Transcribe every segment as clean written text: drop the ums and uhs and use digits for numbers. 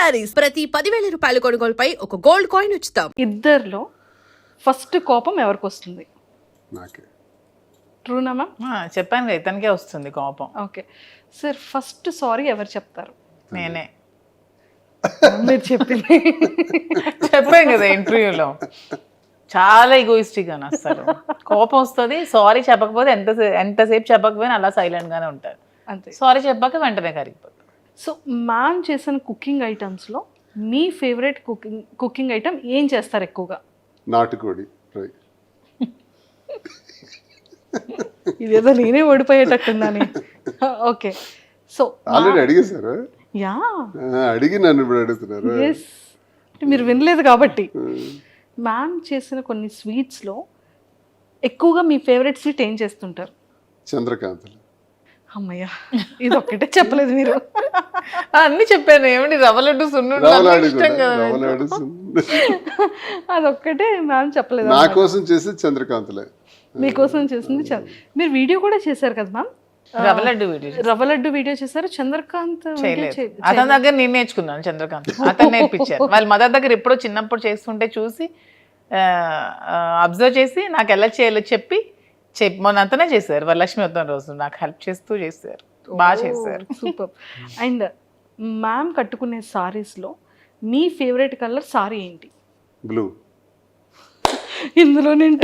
శారీస్ ప్రతి 10,000 రూపాయల కొనుగోలుపై ఒక గోల్డ్ కాయిన్ ఉచితం. ఇద్దరిలో ఫస్ట్ కోపం ఎవరికి వస్తుంది? నాకే. ట్రూనా మ్యామ్? చెప్పాను కదా, ఇతనికే వస్తుంది కోపం. ఓకే సార్, ఫస్ట్ సారీ ఎవరు చెప్తారు? నేనే మీరు చెప్పింది చెప్పాను కదా ఇంటర్వ్యూలో, చాలా ఈగోయిస్టిక్ అని అసలు కోపం వస్తుంది. సారీ చెప్పకపోతే ఎంతసేపు చెప్పకపోయినా అలా సైలెంట్ గానే ఉంటారు. అంతే. సారీ చెప్పాక వెంటనే కరిగిపోతారు. సో మ్యామ్ చేసిన కుకింగ్ ఐటమ్స్లో మీ ఫేవరెట్ కుకింగ్ ఐటమ్ ఏం చేస్తారు ఎక్కువగా? నాటుకోడి ఫ్రై. ఇదేదో నేనే ఓడిపోయేటట్టుందని. ఓకే, సో ఆల్రెడీ అడిగేశారు. యా, అడిగి నన్ను ఇప్పుడు అడుగుతున్నారు. ఎస్, మీరు వినలేదు కాబట్టి. మ్యామ్ చేసిన కొన్ని స్వీట్స్లో ఎక్కువగా మీ ఫేవరెట్ స్వీట్ ఏం చేస్తుంటారు? చంద్రకాంతలు. అమ్మయ్య, ఇది ఒక్కటే చెప్పలేదు మీరు. అన్ని చెప్పాను. ఏమిటి రవ్వ లడ్డు సున్నుండలు రవ్వలాడు ఇష్టం కదా. రవ్వలాడు అదొక్కటే మ్యామ్ చెప్పలేదు. నా కోసం చేసేది చంద్రకాంతలే. మీకోసం చేసింది మీరు వీడియో కూడా చేశారు కదా మ్యామ్? రవ్వ లడ్డు వీడియో రవ్వ లడ్డు వీడియో చేశారు. చంద్రకాంత్ చేయలేదు. అతని దగ్గర నేను నేర్చుకున్నాను. చంద్రకాంత్ అతను నేర్పించారు. వాళ్ళ మదర్ దగ్గర ఎప్పుడో చిన్నప్పుడు చేస్తుంటే చూసి అబ్జర్వ్ చేసి నాకు ఎలా చేయాలో చెప్పి మొన్న అంతనే చేశారు. వరలక్ష్మి వద్దాం రోజు నాకు హెల్ప్ చేస్తూ చేశారు. బాగా చేశారు. సూపర్. అండ్ మ్యామ్ కట్టుకునే సారీస్లో మీ ఫేవరెట్ కలర్ సారీ ఏంటి? బ్లూ. ఇందులో నేను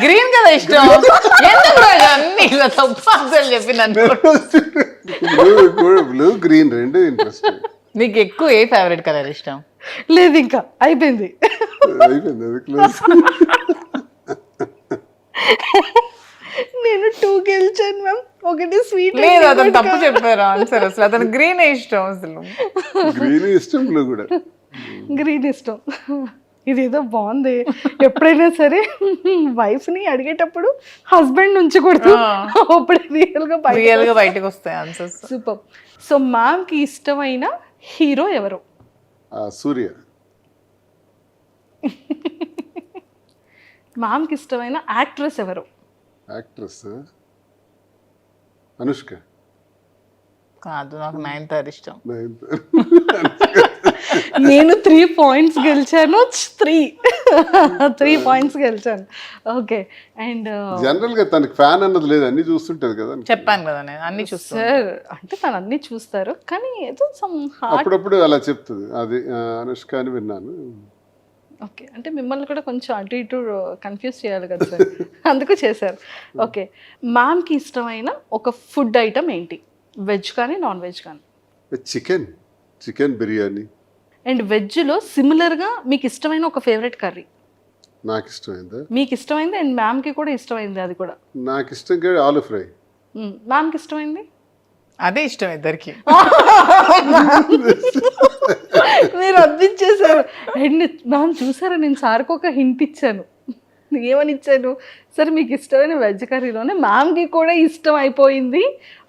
గ్రీన్ కదా ఇష్టం. ఎందుకు రాజు అన్ని ఇలా తప్పు ఆన్సర్లు చెప్పి నన్ను. బ్లూ గ్రీన్ రెండు ఇంట్రెస్ట్. నీకు ఎక్కువ ఏ ఫేవరెట్ కలర్ ఇష్టం? లేదు, ఇంకా అయిపోయింది. అయిపోయింది, అది క్లోజ్. నేను 2 గెలిచాను మ్యామ్. ఒకటి స్వీట్. లేదు, అతను తప్పు చెప్పారు ఆన్సర్. అసలు అతను గ్రీన్ ఇష్టం. అసలు గ్రీన్ ఇష్టం, బ్లూ కూడా. గ్రీన్ ఇష్టం. ఇదేదో బాగుంది. ఎప్పుడైనా సరే వైఫ్ని అడిగేటప్పుడు హస్బెండ్ నుంచి కొడుతూ అప్పుడే రియల్ గా బయటకు వస్తాయి ఆన్సర్స్. సూపర్. సో మ్యామ్కి ఇష్టమైన హీరో ఎవరు? సూర్య. మ్యామ్కి ఇష్టమైన యాక్ట్రెస్ ఎవరు? యాక్ట్రెస్ అనుష్క. కాదు, నాకు 9th ఇష్టం. నేను 3 పాయింట్స్ గెలిచాను. 3 పాయింట్స్ గెలిచాను. ఓకే. అండ్ జనరల్ గా తనకి ఫ్యాన్ అన్నది లేదు, అన్ని చూస్తుంటది కదా. చెప్పాను కదా, నేను అన్ని చూస్తాను సార్. అంటే తను అన్ని చూస్తారు, కానీ ఏదో సమ్ అప్పుడప్పుడు అలా చెప్తుంది. అది అనుష్క అని విన్నాను. ఓకే, అంటే మిమ్మల్ని కూడా కొంచెం అటు ఇటు కన్ఫ్యూజ్ చేయాలి కదా సార్, అందుకు చేశారు. ఓకే, మ్యామ్కి ఇష్టమైన ఒక ఫుడ్ ఐటమ్ ఏంటి? వెజ్ కానీ నాన్ వెజ్ కానీ? చికెన్ బిర్యానీ. అండ్ వెజ్లో సిమిలర్గా మీకు ఇష్టమైన ఒక ఫేవరెట్ కర్రీ? నాకు ఇష్టమైందా? మీకు ఇష్టమైంది అండ్ మ్యామ్కి కూడా ఇష్టమైంది అది కూడా? నాకు ఇష్టం ఆలు ఫ్రై. మ్యామ్కి ఇష్టమైంది అదే ఇష్టం ఇద్దరికి. మీరు అర్థించేశారు. అండ్ మ్యామ్ చూసారా, నేను సార్కి ఒక హింట్ ఇచ్చాను. ఏమని ఇచ్చాను? సరే మీకు ఇష్టమైన వెజ్ కర్రీలోనే మ్యామ్కి కూడా ఇష్టం అయిపోయింది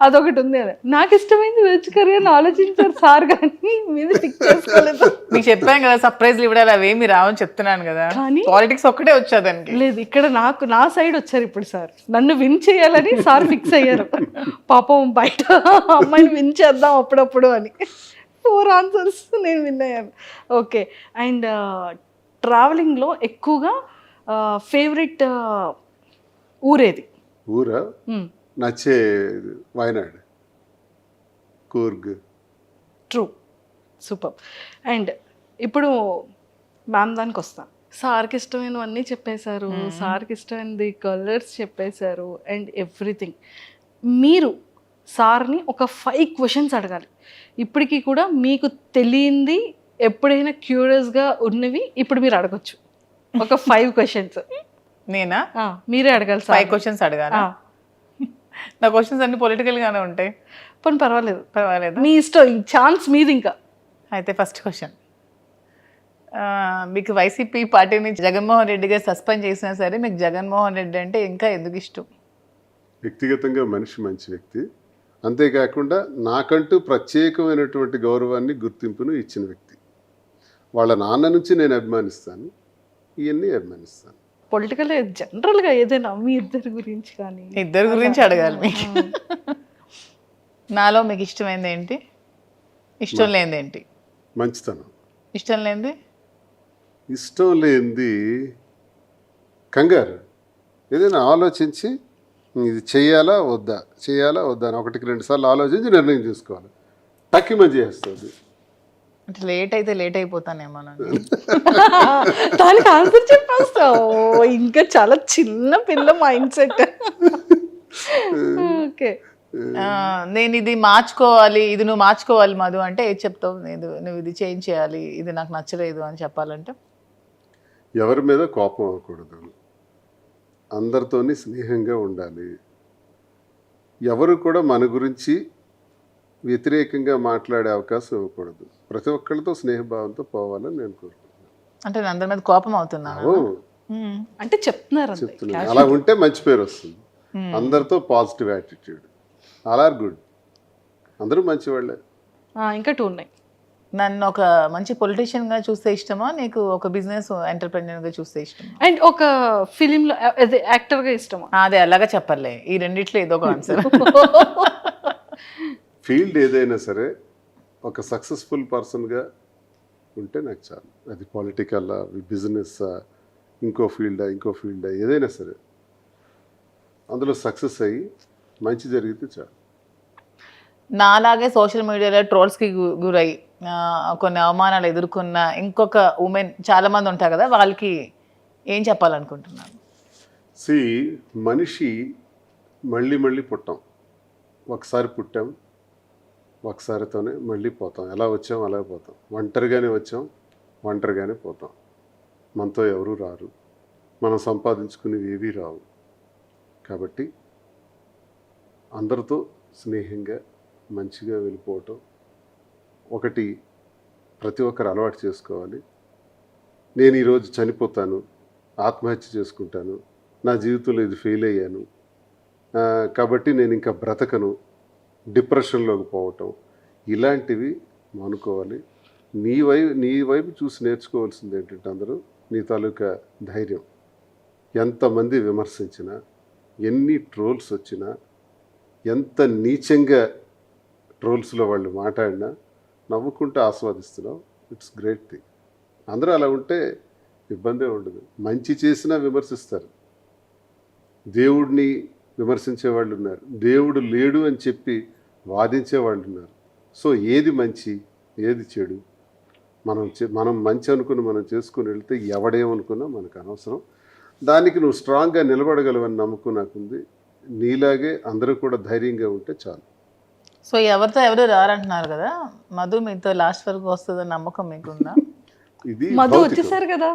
అదొకటి ఉంది అని. నాకు ఇష్టమైంది వెజ్ కర్రీ అని ఆలోచించారు సార్, కానీ మీద పిక్ చేసుకోలేదు. మీకు చెప్పాను కదా సర్ప్రైజ్లు ఇవ్వడాలి అవేమి రావని చెప్తున్నాను కదా. కానీ పాలిటిక్స్ ఒక్కటే వచ్చేదానికి లేదు, ఇక్కడ నా సైడ్ వచ్చారు ఇప్పుడు సార్. నన్ను విన్ చేయాలని సార్ ఫిక్స్ అయ్యారు. పాపం బయట అమ్మాయిని విన్ చేద్దాం అప్పుడప్పుడు అని. 4 ఆన్సర్స్ నేను విన్ అయ్యాను. ఓకే. అండ్ ట్రావెలింగ్లో ఎక్కువగా ఫేవరెట్ ఊరేది? ఊరా నచ్చే Wayanad, Coorg. True. Super. And ఇప్పుడు మ్యామ్ దానికి వస్తాను. సార్కి ఇష్టమైనవన్నీ చెప్పేశారు, సార్కి ఇష్టమైనది కలర్స్ చెప్పేశారు అండ్ ఎవ్రీథింగ్. మీరు సార్ని ఒక 5 క్వశ్చన్స్ అడగాలి. ఇప్పటికీ కూడా మీకు తెలియంది ఎప్పుడైనా క్యూరియస్గా ఉన్నవి ఇప్పుడు మీరు అడగచ్చు. ఒక 5 క్వశ్చన్స్. నేనా? మీరే అడగాలి సార్. 5 క్వశ్చన్స్ అడగాలి. నా క్వశ్చన్స్ అన్ని పొలిటికల్ గానే ఉంటాయి. పోనీ పర్వాలేదు, మీ ఇష్టం. ఛాన్స్ మీది. ఇంకా అయితే ఫస్ట్ క్వశ్చన్, మీకు వైసీపీ పార్టీ నుంచి జగన్మోహన్ రెడ్డి గారు సస్పెండ్ చేసినా సరే మీకు జగన్మోహన్ రెడ్డి అంటే ఇంకా ఎందుకు ఇష్టం? వ్యక్తిగతంగా మనిషి మంచి వ్యక్తి, అంతేకాకుండా నాకంటూ ప్రత్యేకమైనటువంటి గౌరవాన్ని గుర్తింపును ఇచ్చిన వ్యక్తి. వాళ్ళ నాన్న నుంచి నేను అభిమానిస్తాను, ఇవన్నీ అభిమానిస్తాను. పొలిటికల్ జనరల్గా ఏదైనా మీ ఇద్దరి గురించి కానీ? ఇద్దరి గురించి అడగాలి మీకు. నాలో మీకు ఇష్టమైంది ఏంటి, ఇష్టం లేనిది ఏంటి? మంచితనం. ఇష్టం లేనిది ఇష్టం లేనిది కంగారు. ఏదైనా ఆలోచించి ఇది చేయాలా వద్దా అని 1-2 సార్లు ఆలోచించి నిర్ణయం తీసుకోవాలి. టక్కిమని చేస్తుంది. అంటే లేట్ అయితే లేట్ అయిపోతానేమోనండి. దానికి ఆన్సర్ చెప్పేస్తావు. ఇంకా చాలా చిన్న పిల్ల మైండ్ సెట్. ఓకే, నేను ఇది మార్చుకోవాలి, ఇది నువ్వు మార్చుకోవాలి మధు అంటే ఏది చెప్తావు? నువ్వు ఇది చేంజ్ చేయాలి, ఇది నాకు నచ్చలేదు అని చెప్పాలంటే ఎవరి మీద కోపం అవ్వకూడదు, అందరితోని స్నేహంగా ఉండాలి, ఎవరు కూడా మన గురించి వ్యతిరేకంగా మాట్లాడే అవకాశం ఇవ్వకూడదు, ప్రతి ఒక్కరితో స్నేహభావంతో పోవాలని నేను కోరుకుంటున్నాను. అంటే నేను అందరి మీద కోపం అవుతున్నాను అంటే చెప్తున్నారు. అలా ఉంటే మంచి పేరు వస్తుంది. అందరితో positive attitude, all are good, అందరూ మంచివాళ్ళే. ఇంకా 2 ఉన్నాయి. నన్ను ఒక మంచి పొలిటీషియన్ గా చూస్తే ఇష్టమా, నీకు ఒక బిజినెస్ ఎంటర్ప్రెన్యూర్ గా చూస్తే ఇష్టమా, అండ్ ఒక ఫిలిం లో యాక్టర్ గా ఇష్టమా? అదే అలాగా చెప్పలే, ఈ రెండిట్లో ఏదో ఒక ఆన్సర్. ఫీల్డ్ ఏదైనా సరే ఒక సక్సెస్ఫుల్ పర్సన్గా ఉంటే నాకు చాలు. అది పొలిటికల్, బిజినెస్, ఇంకో ఫీల్డా ఏదైనా సరే అందులో సక్సెస్ అయ్యి మంచి జరిగితే చాలు. నాలాగే సోషల్ మీడియాలో ట్రోల్స్కి గురై కొన్ని అవమానాలు ఎదుర్కొన్న ఇంకొక ఉమెన్ చాలా మంది ఉంటారు కదా, వాళ్ళకి ఏం చెప్పాలనుకుంటున్నాను? మనిషి మళ్ళీ పుట్టాం, ఒకసారి పుట్టాం, ఒకసారితోనే మళ్ళీ పోతాం. ఎలా వచ్చాం అలాగే పోతాం. ఒంటరిగానే వచ్చాం, ఒంటరిగానే పోతాం. మనతో ఎవరూ రారు, మనం సంపాదించుకునేవి ఏవీ రావు. కాబట్టి అందరితో స్నేహంగా మంచిగా వెళ్ళిపోవటం ఒకటి ప్రతి ఒక్కరు అలవాటు చేసుకోవాలి. నేను ఈరోజు చనిపోతాను, ఆత్మహత్య చేసుకుంటాను, నా జీవితంలో ఇది ఫెయిల్ అయ్యాను కాబట్టి నేను ఇంకా బ్రతకను, డిప్రెషన్లోకి పోవటం, ఇలాంటివి మానుకోవాలి. నీ వైపు చూసి నేర్చుకోవాల్సింది ఏంటంటే అందరూ నీ తాలూకా ధైర్యం. ఎంతమంది విమర్శించినా, ఎన్ని ట్రోల్స్ వచ్చినా, ఎంత నీచంగా ట్రోల్స్లో వాళ్ళు మాట్లాడినా నవ్వుకుంటూ ఆస్వాదిస్తున్నావు. It's great thing. అందరూ అలా ఉంటే ఇబ్బందే ఉండదు. మంచి చేసినా విమర్శిస్తారు, దేవుడిని విమర్శించే వాళ్ళు ఉన్నారు, దేవుడు లేడు అని చెప్పి వాదించే వాళ్ళు ఉన్నారు. సో ఏది మంచి ఏది చెడు మనం మంచి అనుకుని మనం చేసుకుని వెళ్తే ఎవడేమనుకున్నా మనకు అనవసరం. దానికి నువ్వు స్ట్రాంగ్గా నిలబడగలవని నమ్మకం నాకుంది. నీలాగే అందరూ కూడా ధైర్యంగా ఉంటే చాలు. సో ఎవరితో ఎవరు రారంటున్నారు కదా, మధు మీతో లాస్ట్ వరకు వస్తుందని నమ్మకం మీకుందా? ఇది వచ్చేసారు కదా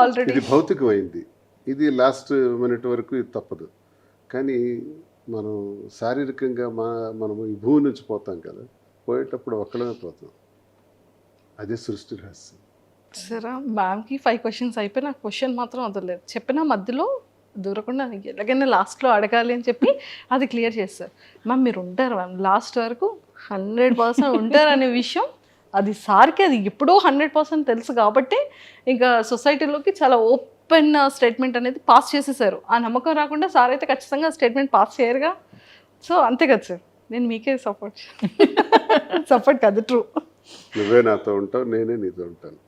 ఆల్రెడీ. ఇది భౌతికమైంది. ఇది లాస్ట్ మినిట్ వరకు ఇది తప్పదు. కానీ మనం శారీరకంగా మనము ఈ భూమి నుంచి పోతాం కదా, పోయేటప్పుడు ఒక్కడమే పోతాం. అదే సృష్టి రహస్యం. సరే, మ్యామ్కి 5 questions అయిపోయి నాకు క్వశ్చన్ మాత్రం వదలలేదు. చెప్పిన మధ్యలో దూరకుండా ఎలాగైనా లాస్ట్లో అడగాలి అని చెప్పి అది క్లియర్ చేస్తారు. మ్యామ్ మీరు ఉంటారు మ్యామ్ లాస్ట్ వరకు 100% ఉంటారు అనే విషయం అది సార్కి అది ఎప్పుడో 100% తెలుసు కాబట్టి ఇంకా సొసైటీలోకి చాలా ఓపెన్ స్టేట్మెంట్ అనేది పాస్ చేసేసారు. ఆ నమ్మకం రాకుండా సార్ అయితే ఖచ్చితంగా స్టేట్మెంట్ పాస్ చేయరుగా. సో అంతే కదా సార్, నేను మీకే సపోర్ట్ కాదు, ట్రూ. నువ్వే నాతో ఉంటావు, నేనే నీతో ఉంటాను,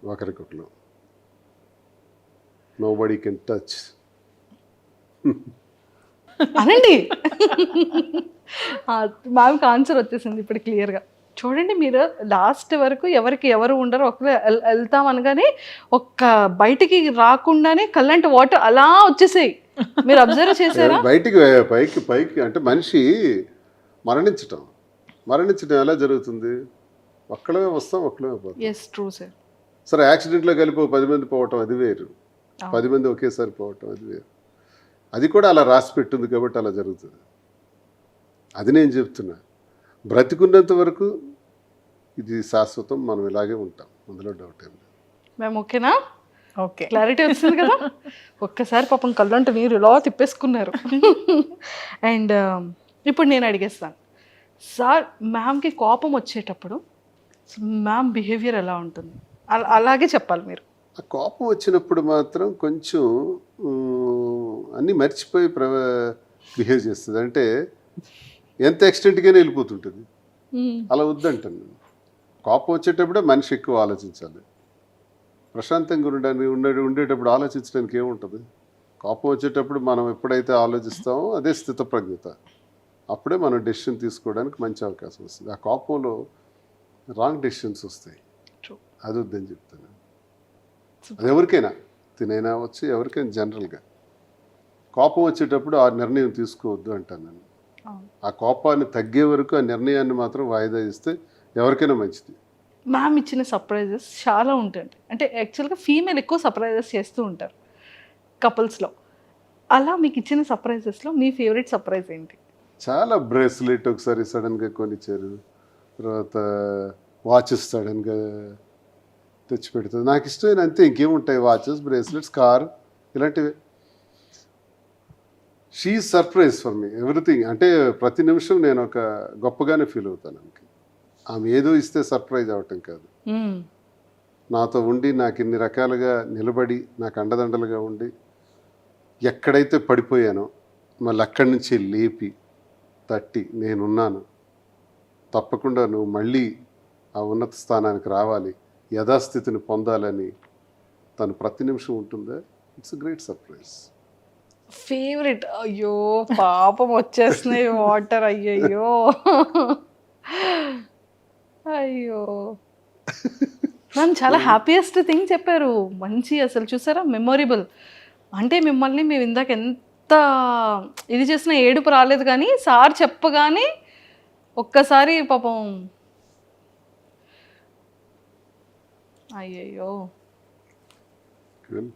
ఒకరికొకరు. Nobody can touch. అనండి. మ్యామ్కి ఆన్సర్ వచ్చేసింది ఇప్పుడు క్లియర్గా. చూడండి, మీరు లాస్ట్ వరకు ఎవరికి ఎవరు ఉండరు, ఒకరు వెళ్తాం అనగానే ఒక్క బయటికి రాకుండానే కల్లంటి వాటర్ అలా వచ్చేసాయి. మీరు అబ్జర్వ్ చేశారా? పైకి అంటే మనిషి మరణించటం ఎలా జరుగుతుంది? ఒక్కడమే వస్తాం, ఒక్కడమే పోతాం. Yes, true sir. సరే, యాక్సిడెంట్లో కలిపి 10 మంది పోవటం అది వేరు, 10 మంది ఒకేసారి పోవటం అది వేరు. అది కూడా అలా రాసి పెట్టింది కాబట్టి అలా జరుగుతుంది. అది నేను చెప్తున్నా. బ్రతికున్నంత వరకు ఇది శాశ్వతం, మనం ఇలాగే ఉంటాం, అందులో డౌట్ ఏం లేదు. మేము ఓకేనా? ఓకే, క్లారిటీ వచ్చింది కదా. ఒక్కసారి పాపం కళ్ళంటే నీరు ఇలా తిప్పేసుకున్నారు. అండ్ ఇప్పుడు నేను అడిగేస్తాను సార్, మ్యామ్కి కోపం వచ్చేటప్పుడు మ్యామ్ బిహేవియర్ ఎలా ఉంటుంది? అలాగే చెప్పాలి మీరు. ఆ కోపం వచ్చినప్పుడు మాత్రం కొంచెం అన్నీ మర్చిపోయి బిహేవ్ చేస్తుంది. అంటే ఎంత ఎక్స్టెంట్గానే వెళ్ళిపోతుంటుంది. అలా వద్దంటాను నేను. కోపం వచ్చేటప్పుడే మనిషి ఎక్కువ ఆలోచించాలి. ప్రశాంతంగా ఉండేటప్పుడు ఆలోచించడానికి ఏముంటుంది? కోపం వచ్చేటప్పుడు మనం ఎప్పుడైతే ఆలోచిస్తామో అదే స్థితప్రజ్ఞత. అప్పుడే మనం డెసిషన్ తీసుకోవడానికి మంచి అవకాశం వస్తుంది. ఆ కోపంలో రాంగ్ డెసిషన్స్ వస్తాయి. True. అది వద్దని చెప్తాను. అది ఎవరికైనా తినైనా వచ్చి ఎవరికైనా జనరల్గా కోపం వచ్చేటప్పుడు ఆ నిర్ణయం తీసుకోవద్దు అంటాను నేను. ఆ కోపాన్ని తగ్గే వరకు ఆ నిర్ణయాన్ని మాత్రం వాయిదా ఇస్తే ఎవరికైనా మంచిది. మ్యామ్ ఇచ్చిన సర్ప్రైజెస్ చాలా ఉంటాయి. అంటే యాక్చువల్గా ఫీమేల్ ఎక్కువ సర్ప్రైజెస్ చేస్తూ ఉంటారు కపుల్స్లో. అలా మీకు ఇచ్చిన సర్ప్రైజెస్లో మీ ఫేవరెట్ సర్ప్రైజ్ ఏంటి? చాలా బ్రేస్లెట్ ఒకసారి సడన్గా కొనిచ్చారు, తర్వాత వాచెస్ సడన్గా తెచ్చి పెడుతుంది. నాకు ఇష్టమైన అంతే, ఇంకేముంటాయి? వాచెస్, బ్రేస్లెట్స్, కార్, ఇలాంటివి. She surprise for me everything. అంటే ప్రతి నిమిషం నేను ఒక గొప్పగానే ఫీల్ అవుతాను. ఆమె ఏదో ఇస్తే సర్ప్రైజ్ అవటం కాదు, నాతో ఉండి నాకు ఇన్ని రకాలుగా నిలబడి నాకు అండదండలుగా ఉండి ఎక్కడైతే పడిపోయానో మళ్ళీ అక్కడి నుంచి లేపి తట్టి నేనున్నాను, తప్పకుండా నువ్వు మళ్ళీ ఆ ఉన్నత స్థానానికి రావాలి, యథాస్థితిని పొందాలని తను ప్రతి నిమిషం ఉంటుందా. It's great surprise. ఫేవరెట్? అయ్యో పాపం వచ్చేస్తున్నాయి వాటర్. అయ్యయ్యో అయ్యో మ్యామ్ చాలా హ్యాపీయెస్ట్ థింగ్ చెప్పారు. మంచి అసలు చూసారా మెమొరబుల్. అంటే మిమ్మల్ని మేము ఇందాక ఎంత ఇది చేసినా ఏడుపు రాలేదు, కానీ సార్ చెప్పగానే ఒక్కసారి పాపం అయ్యయ్యో. Cool.